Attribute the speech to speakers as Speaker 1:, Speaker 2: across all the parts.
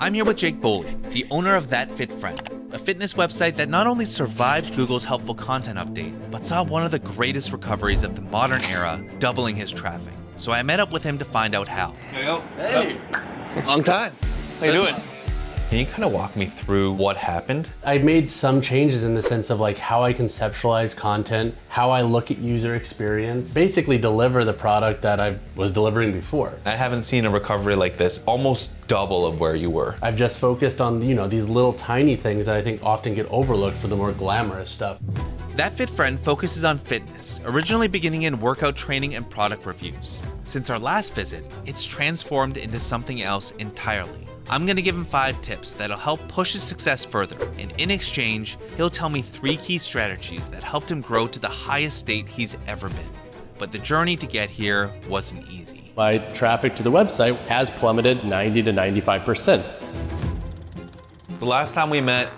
Speaker 1: I'm here with Jake Boley, the owner of That Fit Friend, a fitness website that not only survived Google's helpful content update, but saw one of the greatest recoveries of the modern era, doubling his traffic. So I met up with him to find out how.
Speaker 2: Hey, long time. How you doing?
Speaker 3: Can you kind of walk me through what happened?
Speaker 4: I made some changes in the sense of like how I conceptualize content, how I look at user experience, basically deliver the product that I was delivering before.
Speaker 3: I haven't seen a recovery like this, almost double of where you were.
Speaker 4: I've just focused on, these little tiny things that I think often get overlooked for the more glamorous stuff.
Speaker 1: That Fit Friend focuses on fitness, originally beginning in workout training and product reviews. Since our last visit, it's transformed into something else entirely. I'm gonna give him 5 tips that'll help push his success further, and in exchange, he'll tell me 3 key strategies that helped him grow to the highest state he's ever been. But the journey to get here wasn't easy.
Speaker 4: My traffic to the website has plummeted 90 to 95%.
Speaker 3: The last time we met,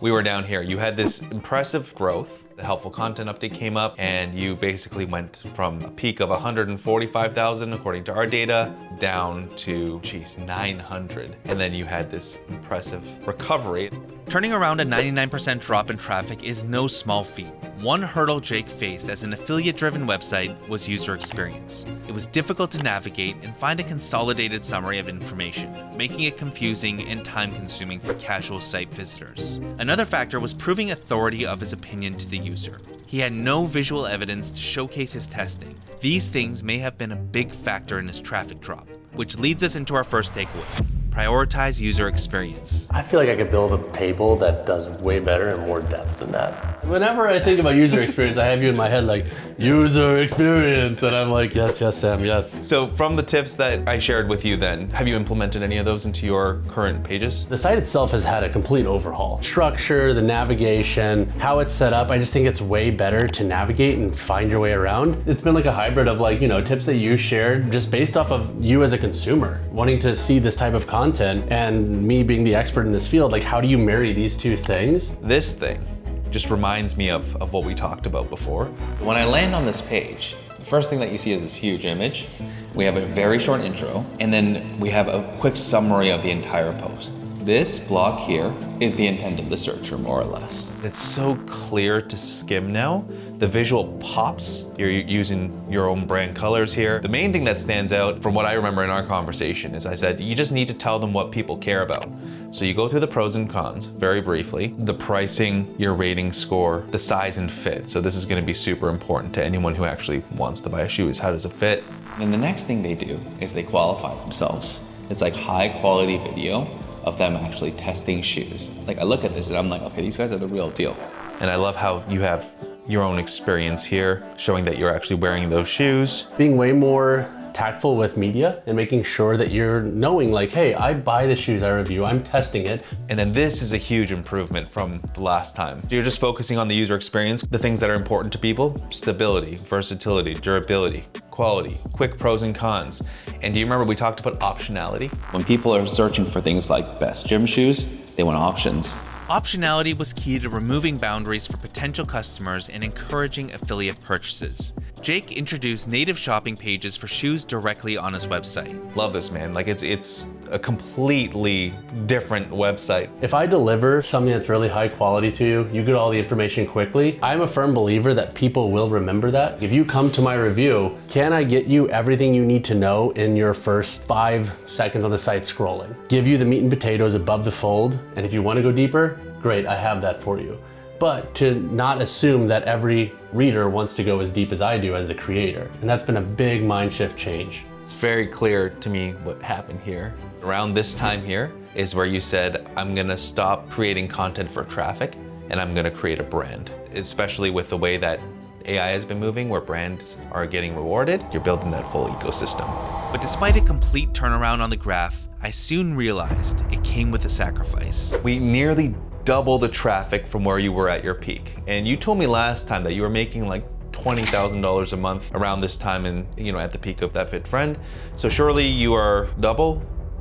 Speaker 3: we were down here. You had this impressive growth. The helpful content update came up and you basically went from a peak of 145,000 according to our data down to 900. And then you had this impressive recovery.
Speaker 1: Turning around a 99% drop in traffic is no small feat. One hurdle Jake faced as an affiliate-driven website was user experience. It was difficult to navigate and find a consolidated summary of information, making it confusing and time-consuming for casual site visitors. Another factor was proving authority of his opinion to the user. He had no visual evidence to showcase his testing. These things may have been a big factor in his traffic drop, which leads us into our first takeaway. Prioritize user experience.
Speaker 4: I feel like I could build a table that does way better and more depth than that. Whenever I think about user experience, I have you in my head like, user experience, and I'm like, yes, Sam, yes.
Speaker 3: So from the tips that I shared with you then, have you implemented any of those into your current pages?
Speaker 4: The site itself has had a complete overhaul. Structure, the navigation, how it's set up, I just think it's way better to navigate and find your way around. It's been like a hybrid of like, tips that you shared just based off of you as a consumer, wanting to see this type of content and me being the expert in this field, like how do you marry these two things?
Speaker 3: This thing just reminds me of what we talked about before.
Speaker 2: When I land on this page, the first thing that you see is this huge image. We have a very short intro, and then we have a quick summary of the entire post. This block here is the intent of the searcher, more or less.
Speaker 3: It's so clear to skim now. The visual pops. You're using your own brand colors here. The main thing that stands out from what I remember in our conversation is I said, you just need to tell them what people care about. So you go through the pros and cons very briefly, the pricing, your rating score, the size and fit. So this is gonna be super important to anyone who actually wants to buy a shoe is how does it fit?
Speaker 2: And the next thing they do is they qualify themselves. It's like high quality video of them actually testing shoes. Like I look at this and I'm like, okay, these guys are the real deal.
Speaker 3: And I love how you have your own experience here, showing that you're actually wearing those shoes.
Speaker 4: Being way more tactful with media and making sure that you're knowing like, hey, I buy the shoes I review, I'm testing it.
Speaker 3: And then this is a huge improvement from the last time. So you're just focusing on the user experience, the things that are important to people, stability, versatility, durability, quality, quick pros and cons. And do you remember we talked about optionality?
Speaker 2: When people are searching for things like best gym shoes, they want options.
Speaker 1: Optionality was key to removing boundaries for potential customers and encouraging affiliate purchases. Jake introduced native shopping pages for shoes directly on his website.
Speaker 3: Love this, man. Like it's a completely different website.
Speaker 4: If I deliver something that's really high quality to you, you get all the information quickly, I'm a firm believer that people will remember that. If you come to my review, can I get you everything you need to know in your first 5 seconds on the site scrolling? Give you the meat and potatoes above the fold, and if you want to go deeper, great, I have that for you. But to not assume that every reader wants to go as deep as I do as the creator. And that's been a big mind shift change.
Speaker 3: It's very clear to me what happened here. Around this time here is where you said, I'm gonna stop creating content for traffic and I'm gonna create a brand, especially with the way that AI has been moving where brands are getting rewarded. You're building that full ecosystem.
Speaker 1: But despite a complete turnaround on the graph, I soon realized it came with a sacrifice.
Speaker 3: We nearly double the traffic from where you were at your peak. And you told me last time that you were making like $20,000 a month around this time and at the peak of That Fit Friend. So surely you are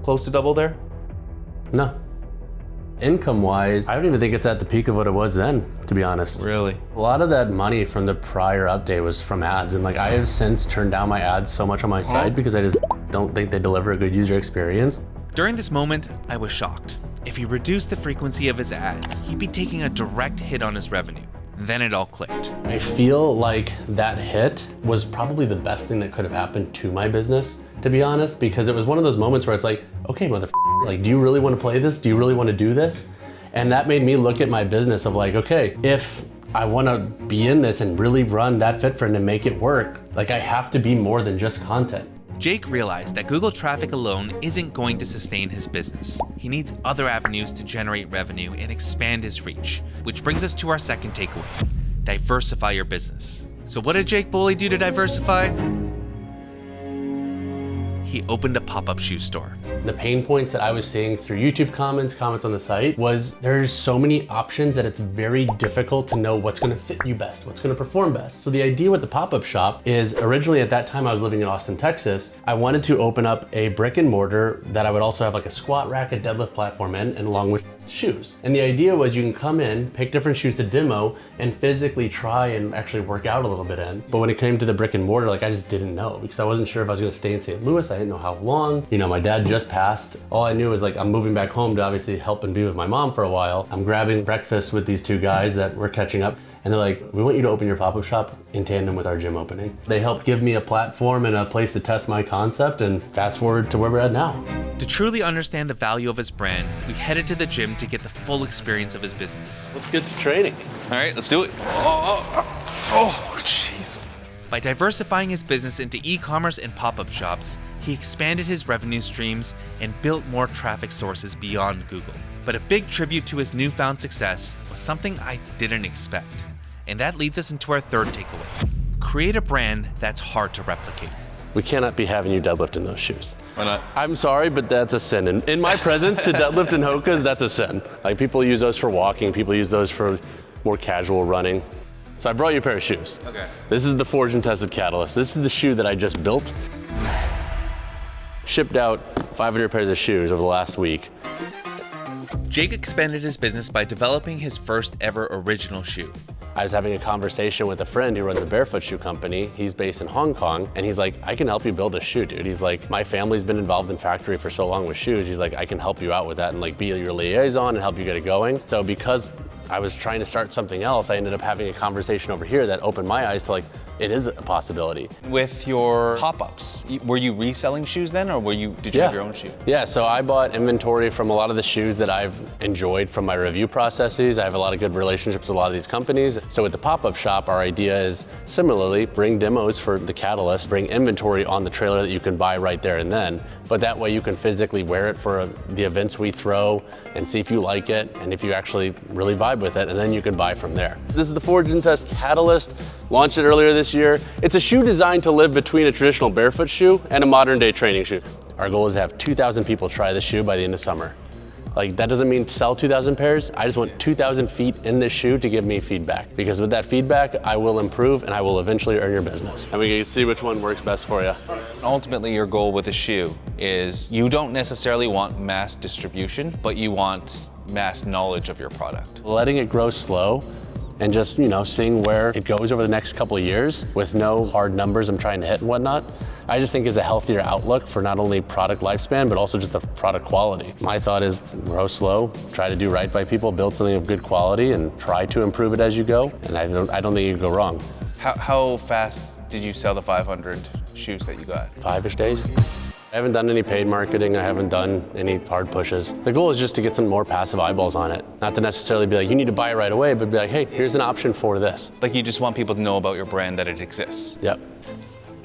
Speaker 3: close to double there?
Speaker 4: No. Income-wise, I don't even think it's at the peak of what it was then, to be honest.
Speaker 3: Really?
Speaker 4: A lot of that money from the prior update was from ads, and like I have since turned down my ads so much on my site because I just don't think they deliver a good user experience.
Speaker 1: During this moment, I was shocked. If he reduced the frequency of his ads, he'd be taking a direct hit on his revenue. Then it all clicked.
Speaker 4: I feel like that hit was probably the best thing that could have happened to my business, to be honest, because it was one of those moments where it's like, okay, motherfucker, like, do you really want to play this? Do you really want to do this? And that made me look at my business of like, okay, if I want to be in this and really run that fit friend and make it work, like, I have to be more than just content.
Speaker 1: Jake realized that Google traffic alone isn't going to sustain his business. He needs other avenues to generate revenue and expand his reach, which brings us to our second takeaway: diversify your business. So what did Jake Boley do to diversify? He opened a pop-up shoe store.
Speaker 4: The pain points that I was seeing through YouTube comments on the site was there's so many options that it's very difficult to know what's gonna fit you best, what's gonna perform best. So the idea with the pop-up shop is originally at that time I was living in Austin, Texas, I wanted to open up a brick and mortar that I would also have like a squat rack, a deadlift platform in, and along with shoes. And the idea was you can come in, pick different shoes to demo, and physically try and actually work out a little bit in. But when it came to the brick and mortar, like, I just didn't know, because I wasn't sure if I was gonna stay in St. Louis. I didn't know how long. You know, my dad just passed. All I knew was like, I'm moving back home to obviously help and be with my mom for a while. I'm grabbing breakfast with these two guys that were catching up. And they're like, we want you to open your pop-up shop in tandem with our gym opening. They helped give me a platform and a place to test my concept, and fast forward to where we're at now.
Speaker 1: To truly understand the value of his brand, we headed to the gym to get the full experience of his business.
Speaker 4: Let's get to training.
Speaker 2: All right, let's do it. Oh, jeez.
Speaker 1: By diversifying his business into e-commerce and pop-up shops, he expanded his revenue streams and built more traffic sources beyond Google. But a big tribute to his newfound success was something I didn't expect. And that leads us into our third takeaway: create a brand that's hard to replicate.
Speaker 4: We cannot be having you deadlift in those shoes.
Speaker 2: Why not?
Speaker 4: I'm sorry, but that's a sin. In my presence, to deadlift in Hoka's, that's a sin. Like, people use those for walking, people use those for more casual running. So I brought you a pair of shoes.
Speaker 2: Okay.
Speaker 4: This is the forged and tested Catalyst. This is the shoe that I just built. Shipped out 500 pairs of shoes over the last week.
Speaker 1: Jake expanded his business by developing his first ever original shoe.
Speaker 4: I was having a conversation with a friend who runs a barefoot shoe company. He's based in Hong Kong, and he's like, I can help you build a shoe, dude. He's like, my family's been involved in factory for so long with shoes. He's like, I can help you out with that and like be your liaison and help you get it going. So because I was trying to start something else, I ended up having a conversation over here that opened my eyes to like, it is a possibility.
Speaker 2: With your pop-ups, were you reselling shoes then, or did you have your own shoe?
Speaker 4: Yeah, so I bought inventory from a lot of the shoes that I've enjoyed from my review processes. I have a lot of good relationships with a lot of these companies. So with the pop-up shop, our idea is similarly bring demos for the Catalyst, bring inventory on the trailer that you can buy right there and then. But that way you can physically wear it for the events we throw and see if you like it and if you actually really vibe with it, and then you can buy from there. This is the Forge and Test Catalyst, launched it earlier this year. It's a shoe designed to live between a traditional barefoot shoe and a modern day training shoe. Our goal is to have 2,000 people try this shoe by the end of summer. Like, that doesn't mean sell 2,000 pairs. I just want 2,000 feet in this shoe to give me feedback, because with that feedback, I will improve and I will eventually earn your business. And we can see which one works best for you.
Speaker 2: Ultimately, your goal with a shoe is you don't necessarily want mass distribution, but you want mass knowledge of your product.
Speaker 4: Letting it grow slow and just, you know, seeing where it goes over the next couple of years with no hard numbers I'm trying to hit and whatnot, I just think is a healthier outlook for not only product lifespan, but also just the product quality. My thought is grow slow, try to do right by people, build something of good quality, and try to improve it as you go. And I don't think you can go wrong.
Speaker 2: How fast did you sell the 500 shoes that you got?
Speaker 4: 5-ish days. I haven't done any paid marketing. I haven't done any hard pushes. The goal is just to get some more passive eyeballs on it. Not to necessarily be like, you need to buy it right away, but be like, hey, here's an option for this.
Speaker 2: Like, you just want people to know about your brand, that it exists.
Speaker 4: Yep.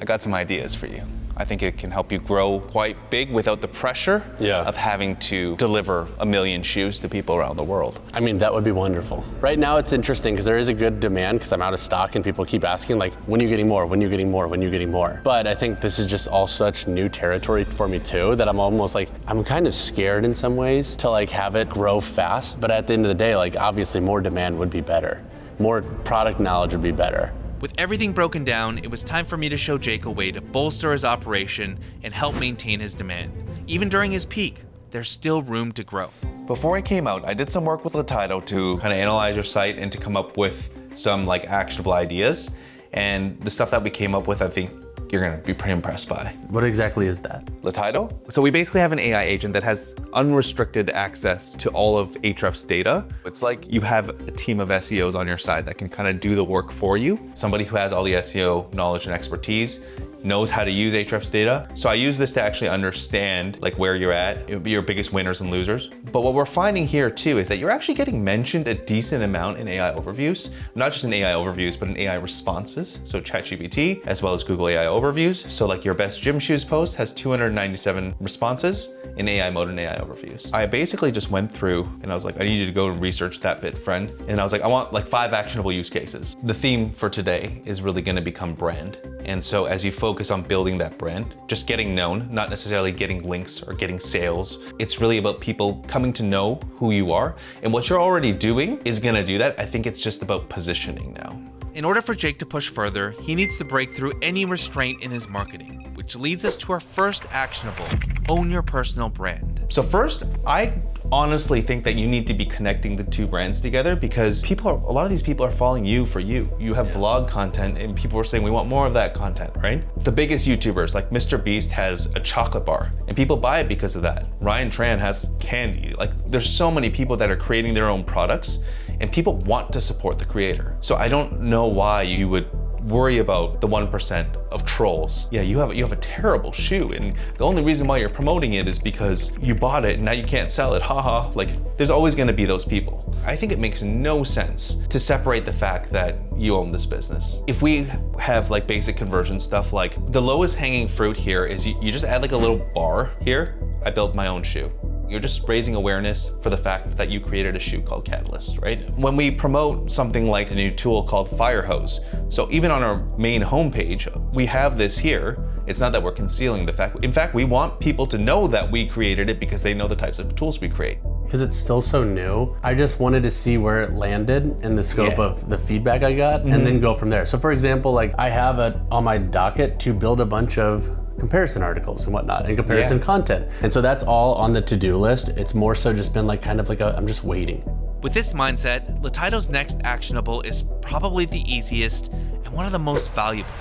Speaker 2: I got some ideas for you. I think it can help you grow quite big without the pressure of having to deliver 1 million shoes to people around the world.
Speaker 4: I mean, that would be wonderful. Right now it's interesting because there is a good demand because I'm out of stock and people keep asking like, when are you getting more, when are you getting more, when are you getting more? But I think this is just all such new territory for me too, that I'm almost like, I'm kind of scared in some ways to like have it grow fast. But at the end of the day, like obviously more demand would be better. More product knowledge would be better.
Speaker 1: With everything broken down, it was time for me to show Jake a way to bolster his operation and help maintain his demand. Even during his peak, there's still room to grow.
Speaker 3: Before I came out, I did some work with Letaido to kind of analyze your site and to come up with some like actionable ideas. And the stuff that we came up with, I think, you're gonna be pretty impressed by.
Speaker 4: What exactly is that?
Speaker 3: Letaido?
Speaker 1: So we basically have an AI agent that has unrestricted access to all of Ahrefs data.
Speaker 3: It's like
Speaker 1: You have a team of SEOs on your side that can kind of do the work for you.
Speaker 3: somebody who has all the SEO knowledge and expertise knows how to use Ahrefs data. So I use this to actually understand like where you're at, your biggest winners and losers. But what we're finding here too is that you're actually getting mentioned a decent amount in AI overviews, not just in AI overviews, but in AI responses. So ChatGPT, as well as Google AI overviews. So like your best gym shoes post has 297 responses in AI mode and AI overviews. I basically just went through and I was like, I need you to go and research that bit, friend. And I was like, I want like 5 actionable use cases. The theme for today is really gonna become brand. And so as you focus on building that brand, just getting known, not necessarily getting links or getting sales. It's really about people coming to know who you are. And what you're already doing is gonna do that. I think it's just about positioning now.
Speaker 1: In order for Jake to push further, he needs to break through any restraint in his marketing, which leads us to our first actionable: own your personal brand.
Speaker 3: So first, I honestly think that you need to be connecting the 2 brands together because a lot of these people are following you for you. You have vlog content and people are saying, we want more of that content, right? The biggest YouTubers like Mr. Beast has a chocolate bar and people buy it because of that. Ryan Tran has candy. Like there's so many people that are creating their own products and people want to support the creator. So I don't know why you would worry about the 1% of trolls. Yeah, you have a terrible shoe and the only reason why you're promoting it is because you bought it and now you can't sell it. Haha, like there's always gonna be those people. I think it makes no sense to separate the fact that you own this business. If we have like basic conversion stuff, like the lowest hanging fruit here is you just add like a little bar here. I built my own shoe. You're just raising awareness for the fact that you created a shoe called Catalyst, right? When we promote something like a new tool called Firehose, so even on our main homepage, we have this here. It's not that we're concealing the fact. In fact, we want people to know that we created it because they know the types of tools we create.
Speaker 4: Because it's still so new, I just wanted to see where it landed in the scope of the feedback I got and then go from there. So for example, like I have it on my docket to build a bunch of comparison articles and whatnot and comparison content. And so that's all on the to-do list. It's more so just been like kind of like I'm just waiting.
Speaker 1: With this mindset, Letaido's next actionable is probably the easiest and one of the most valuable.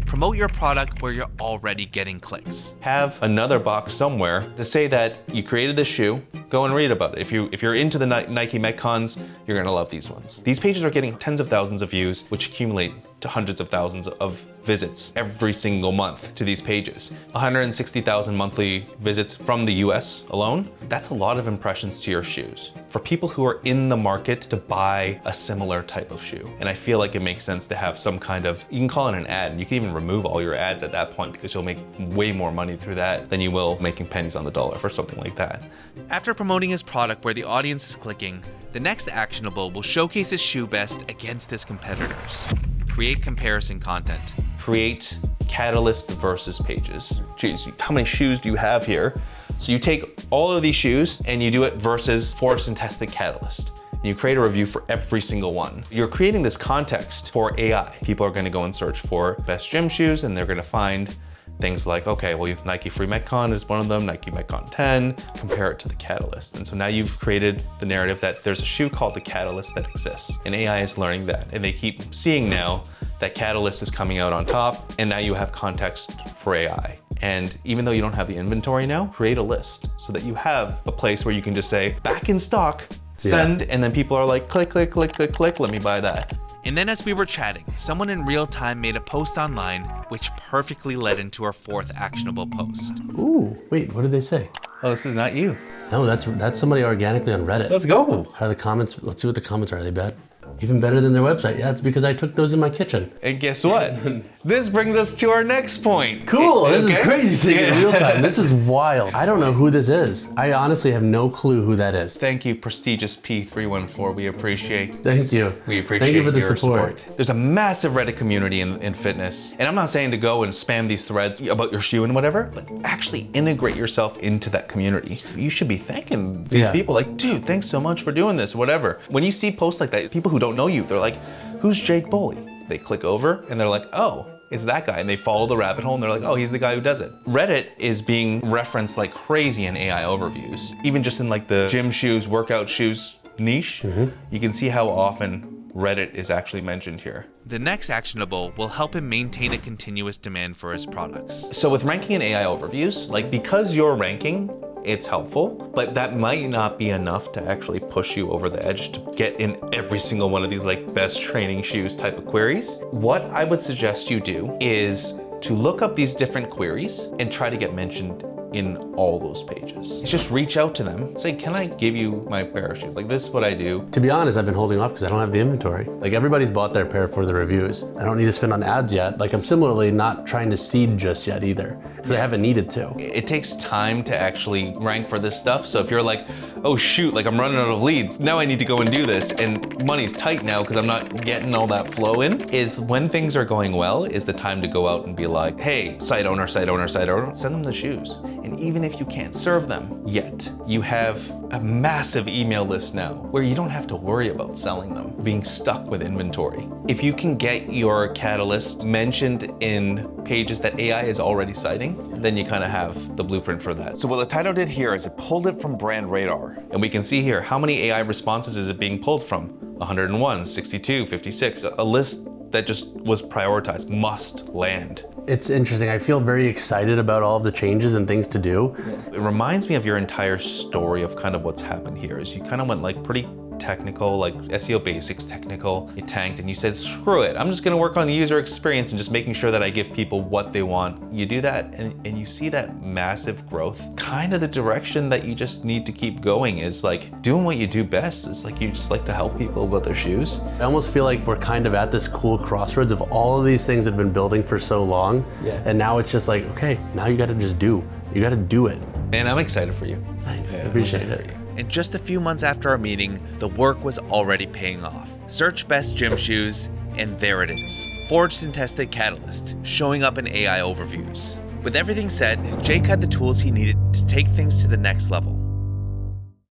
Speaker 1: Promote your product where you're already getting clicks.
Speaker 3: Have another box somewhere to say that you created this shoe, go and read about it. If you're into the Nike Metcons, you're gonna love these ones. These pages are getting tens of thousands of views, which accumulate to hundreds of thousands of visits every single month to these pages. 160,000 monthly visits from the US alone. That's a lot of impressions to your shoes for people who are in the market to buy a similar type of shoe. And I feel like it makes sense to have some kind of, you can call it an ad, and you can even remove all your ads at that point because you'll make way more money through that than you will making pennies on the dollar for something like that.
Speaker 1: After promoting his product where the audience is clicking, the next actionable will showcase his shoe best against his competitors. Create comparison content.
Speaker 3: Create Catalyst versus pages. Geez, how many shoes do you have here? So you take all of these shoes and you do it versus forced and tested Catalyst. You create a review for every single one. You're creating this context for AI. People are gonna go and search for best gym shoes and they're gonna find things like, okay, well, Nike Free Metcon is one of them, Nike Metcon 10, compare it to the Catalyst. And so now you've created the narrative that there's a shoe called the Catalyst that exists. And AI is learning that. And they keep seeing now that Catalyst is coming out on top, and now you have context for AI. And even though you don't have the inventory now, create a list so that you have a place where you can just say, back in stock, send, and then people are like, click, click, click, click, click, let me buy that.
Speaker 1: And then as we were chatting, someone in real time made a post online which perfectly led into our fourth actionable post.
Speaker 4: Ooh, wait, what did they say?
Speaker 3: Oh, this is not you.
Speaker 4: No, that's somebody organically on Reddit.
Speaker 3: Let's go.
Speaker 4: How are the comments? Let's see what the comments are. Are they bad? Even better than their website. Yeah, it's because I took those in my kitchen.
Speaker 3: And guess what? This brings us to our next point.
Speaker 4: Cool, this is crazy seeing it in real time. This is wild. I don't know who this is. I honestly have no clue who that is.
Speaker 3: Thank you, prestigious P314. We appreciate.
Speaker 4: Thank you.
Speaker 3: We appreciate
Speaker 4: Thank you for the
Speaker 3: your
Speaker 4: support.
Speaker 3: There's a massive Reddit community in fitness. And I'm not saying to go and spam these threads about your shoe and whatever, but actually integrate yourself into that community. You should be thanking these people like, dude, thanks so much for doing this, whatever. When you see posts like that, people who don't know you, they're like, who's Jake Boley? They click over and they're like, oh, it's that guy. And they follow the rabbit hole and they're like, oh, he's the guy who does it. Reddit is being referenced like crazy in AI overviews. Even just in like the gym shoes, workout shoes niche, you can see how often Reddit is actually mentioned here.
Speaker 1: The next actionable will help him maintain a continuous demand for his products.
Speaker 3: So with ranking and AI overviews, like because you're ranking, it's helpful, but that might not be enough to actually push you over the edge to get in every single one of these like best training shoes type of queries. What I would suggest you do is to look up these different queries and try to get mentioned in all those pages. Just reach out to them, say, can I give you my pair of shoes? Like, this is what I do.
Speaker 4: To be honest, I've been holding off because I don't have the inventory. Like, everybody's bought their pair for the reviews. I don't need to spend on ads yet. Like, I'm similarly not trying to seed just yet either because I haven't needed to.
Speaker 3: It takes time to actually rank for this stuff. So if you're like, oh shoot, like I'm running out of leads, now I need to go and do this, and money's tight now because I'm not getting all that flow in, is when things are going well, is the time to go out and be like, hey, site owner, send them the shoes. And even if you can't serve them yet, you have a massive email list now where you don't have to worry about selling them, being stuck with inventory. If you can get your catalyst mentioned in pages that AI is already citing, then you kind of have the blueprint for that.
Speaker 5: So what Letaido did here is it pulled it from Brand Radar.
Speaker 3: And we can see here, how many AI responses is it being pulled from? 101, 62, 56, a list that just was prioritized, must land.
Speaker 4: It's interesting. I feel very excited about all of the changes and things to do.
Speaker 3: It reminds me of your entire story of kind of what's happened here, is you kind of went like pretty technical, like SEO basics technical, you tanked and you said, screw it, I'm just gonna work on the user experience and just making sure that I give people what they want. You do that and you see that massive growth. Kind of the direction that you just need to keep going is like doing what you do best. It's like you just like to help people about their shoes.
Speaker 4: I almost feel like we're kind of at this cool crossroads of all of these things that have been building for so long.
Speaker 3: Yeah.
Speaker 4: And now it's just like, okay, now you gotta just do. You gotta do it.
Speaker 3: And I'm excited for you.
Speaker 4: Thanks, I appreciate it.
Speaker 1: And just a few months after our meeting, the work was already paying off. Search best gym shoes, and there it is. Forged and tested catalyst, showing up in AI overviews. With everything said, Jake had the tools he needed to take things to the next level.